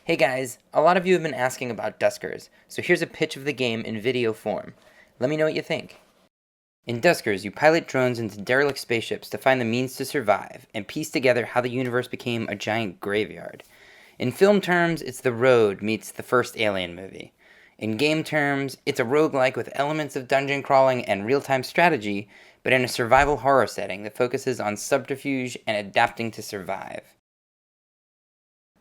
Hey guys, a lot of you have been asking about Duskers, so here's a pitch of the game in video form. Let me know what you think. In Duskers, you pilot drones into derelict spaceships to find the means to survive, and piece together how the universe became a giant graveyard. In film terms, it's The Road meets the first Alien movie. In game terms, it's a roguelike with elements of dungeon crawling and real-time strategy, but in a survival horror setting that focuses on subterfuge and adapting to survive.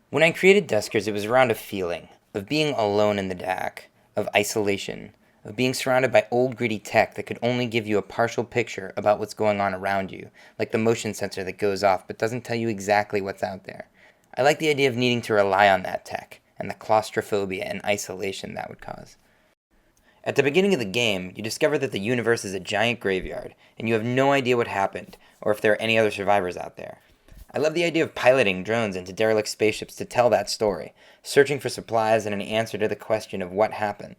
When I created Duskers, it was around a feeling of being alone in the dark, of isolation, of being surrounded by old gritty tech that could only give you a partial picture about what's going on around you, like the motion sensor that goes off but doesn't tell you exactly what's out there. I like the idea of needing to rely on that tech, and the claustrophobia and isolation that would cause. At the beginning of the game, you discover that the universe is a giant graveyard, and you have no idea what happened, or if there are any other survivors out there. I love the idea of piloting drones into derelict spaceships to tell that story, searching for supplies and an answer to the question of what happened.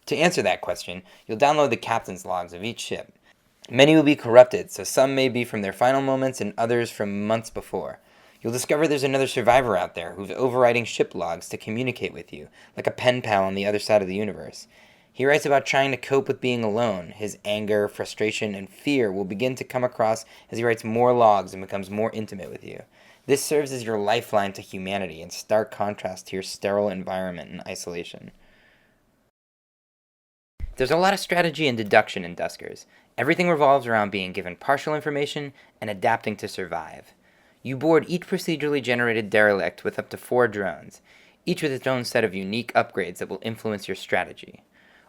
To answer that question, you'll download the captain's logs of each ship. Many will be corrupted, so some may be from their final moments and others from months before. You'll discover there's another survivor out there who's overwriting ship logs to communicate with you, like a pen pal on the other side of the universe. He writes about trying to cope with being alone. His anger, frustration, and fear will begin to come across as he writes more logs and becomes more intimate with you. This serves as your lifeline to humanity, in stark contrast to your sterile environment and isolation. There's a lot of strategy and deduction in Duskers. Everything revolves around being given partial information and adapting to survive. You board each procedurally generated derelict with up to 4 drones, each with its own set of unique upgrades that will influence your strategy.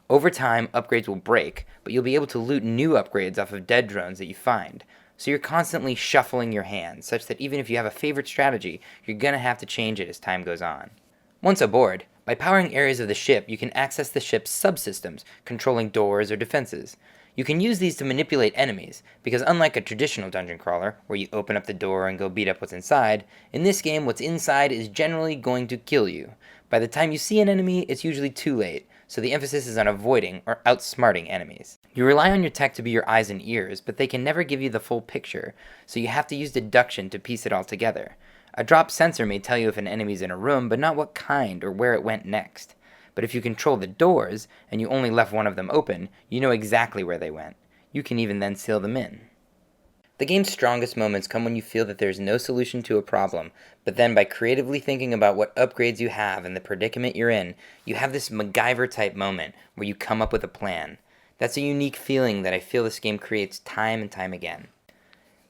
Over time, upgrades will break, but you'll be able to loot new upgrades off of dead drones that you find. So you're constantly shuffling your hands, such that even if you have a favorite strategy, you're going to have to change it as time goes on. Once aboard, by powering areas of the ship, you can access the ship's subsystems, controlling doors or defenses. You can use these to manipulate enemies, because unlike a traditional dungeon crawler, where you open up the door and go beat up what's inside, in this game what's inside is generally going to kill you. By the time you see an enemy, it's usually too late, so the emphasis is on avoiding or outsmarting enemies. You rely on your tech to be your eyes and ears, but they can never give you the full picture, so you have to use deduction to piece it all together. A drop sensor may tell you if an enemy's in a room, but not what kind or where it went next. But if you control the doors, and you only left one of them open, you know exactly where they went. You can even then seal them in. The game's strongest moments come when you feel that there is no solution to a problem, but then by creatively thinking about what upgrades you have and the predicament you're in, you have this MacGyver-type moment where you come up with a plan. That's a unique feeling that I feel this game creates time and time again.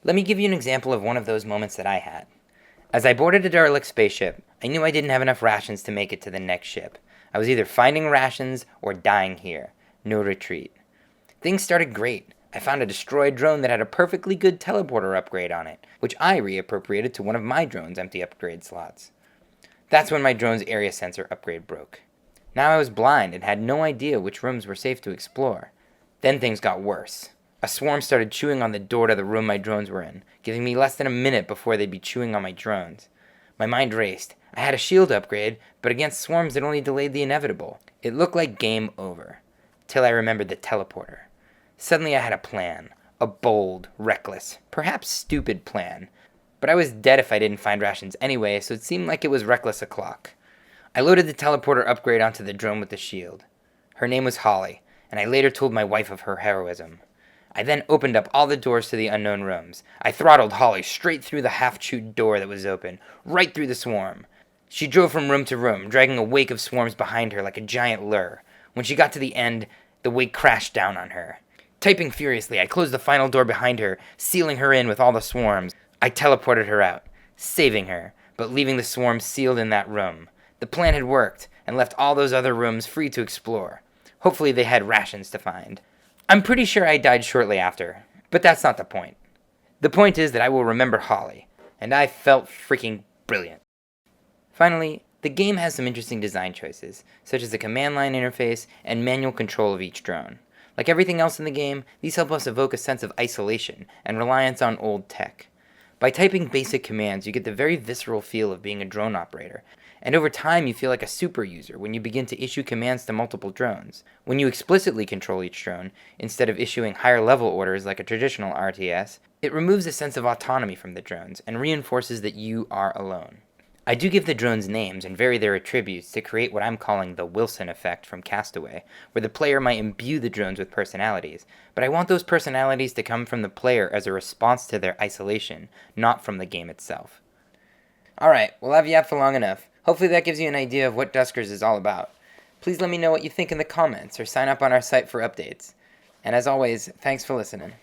Let me give you an example of one of those moments that I had. As I boarded a derelict spaceship, I knew I didn't have enough rations to make it to the next ship. I was either finding rations or dying here. No retreat. Things started great. I found a destroyed drone that had a perfectly good teleporter upgrade on it, which I reappropriated to one of my drone's empty upgrade slots. That's when my drone's area sensor upgrade broke. Now I was blind and had no idea which rooms were safe to explore. Then things got worse. A swarm started chewing on the door to the room my drones were in, giving me less than a minute before they'd be chewing on my drones. My mind raced. I had a shield upgrade, but against swarms it only delayed the inevitable. It looked like game over, till I remembered the teleporter. Suddenly I had a plan. A bold, reckless, perhaps stupid plan. But I was dead if I didn't find rations anyway, so it seemed like it was reckless o'clock. I loaded the teleporter upgrade onto the drone with the shield. Her name was Holly, and I later told my wife of her heroism. I then opened up all the doors to the unknown rooms. I throttled Holly straight through the half-chewed door that was open, right through the swarm. She drove from room to room, dragging a wake of swarms behind her like a giant lure. When she got to the end, the wake crashed down on her. Typing furiously, I closed the final door behind her, sealing her in with all the swarms. I teleported her out, saving her, but leaving the swarms sealed in that room. The plan had worked, and left all those other rooms free to explore. Hopefully they had rations to find. I'm pretty sure I died shortly after, but that's not the point. The point is that I will remember Holly, and I felt freaking brilliant. Finally, the game has some interesting design choices, such as the command line interface and manual control of each drone. Like everything else in the game, these help us evoke a sense of isolation and reliance on old tech. By typing basic commands, you get the very visceral feel of being a drone operator, and over time you feel like a super user when you begin to issue commands to multiple drones. When you explicitly control each drone, instead of issuing higher level orders like a traditional RTS, it removes a sense of autonomy from the drones and reinforces that you are alone. I do give the drones names and vary their attributes to create what I'm calling the Wilson effect from Castaway, where the player might imbue the drones with personalities, but I want those personalities to come from the player as a response to their isolation, not from the game itself. Alright, well I've yapped for long enough. Hopefully that gives you an idea of what Duskers is all about. Please let me know what you think in the comments or sign up on our site for updates. And as always, thanks for listening.